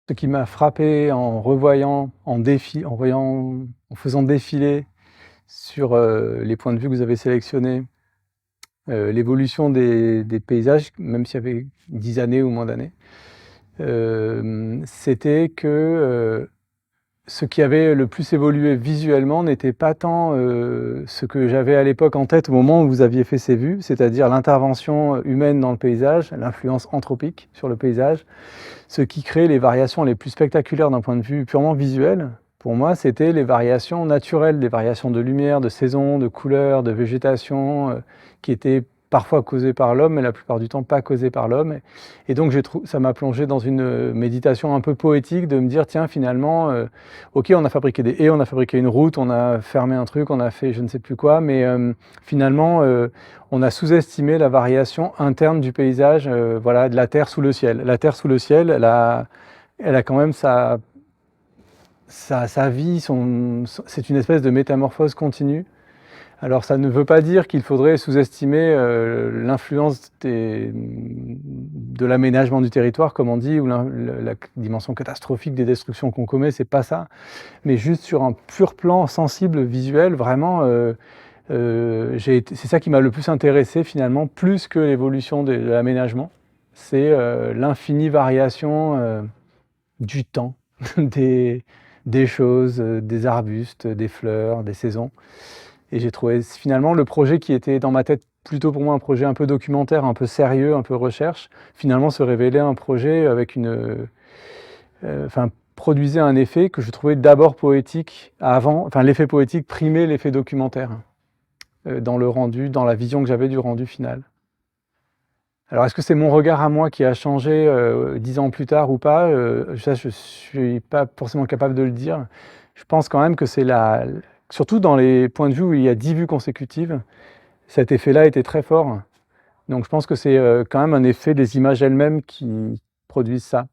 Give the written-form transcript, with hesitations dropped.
Ce qui m'a frappé en revoyant, en faisant défiler sur, les points de vue que vous avez sélectionnés, l'évolution des paysages, même s'il y avait 10 années ou moins d'années, c'était que, ce qui avait le plus évolué visuellement n'était pas tant, ce que j'avais à l'époque en tête au moment où vous aviez fait ces vues, c'est-à-dire l'intervention humaine dans le paysage, l'influence anthropique sur le paysage. Ce qui crée les variations les plus spectaculaires d'un point de vue purement visuel, pour moi, c'était les variations naturelles, des variations de lumière, de saison, de couleur, de végétation, qui étaient parfois causées par l'homme, mais la plupart du temps pas causées par l'homme. Et donc ça m'a plongé dans une méditation un peu poétique de me dire, tiens, finalement, ok, on a fabriqué des haies, on a fabriqué une route, on a fermé un truc, on a fait je ne sais plus quoi, mais finalement, on a sous-estimé la variation interne du paysage, voilà, de la terre sous le ciel. La terre sous le ciel, elle a quand même sa vie, c'est une espèce de métamorphose continue. Alors ça ne veut pas dire qu'il faudrait sous-estimer l'influence de l'aménagement du territoire, comme on dit, ou la dimension catastrophique des destructions qu'on commet, c'est pas ça. Mais juste sur un pur plan sensible, visuel, vraiment, c'est ça qui m'a le plus intéressé finalement, plus que l'évolution de l'aménagement. C'est l'infinie variation du temps, des, des choses, des arbustes, des fleurs, des saisons. Et j'ai trouvé finalement le projet qui était dans ma tête plutôt pour moi un projet un peu documentaire, un peu sérieux, un peu recherche, finalement se révélait un projet avec produisait un effet que je trouvais d'abord poétique avant, enfin l'effet poétique primait l'effet documentaire dans le rendu, dans la vision que j'avais du rendu final. Alors est-ce que c'est mon regard à moi qui a changé 10 ans plus tard ou pas? Ça je suis pas forcément capable de le dire. Je pense quand même que c'est surtout dans les points de vue où il y a 10 vues consécutives, cet effet-là était très fort. Donc je pense que c'est quand même un effet des images elles-mêmes qui produisent ça.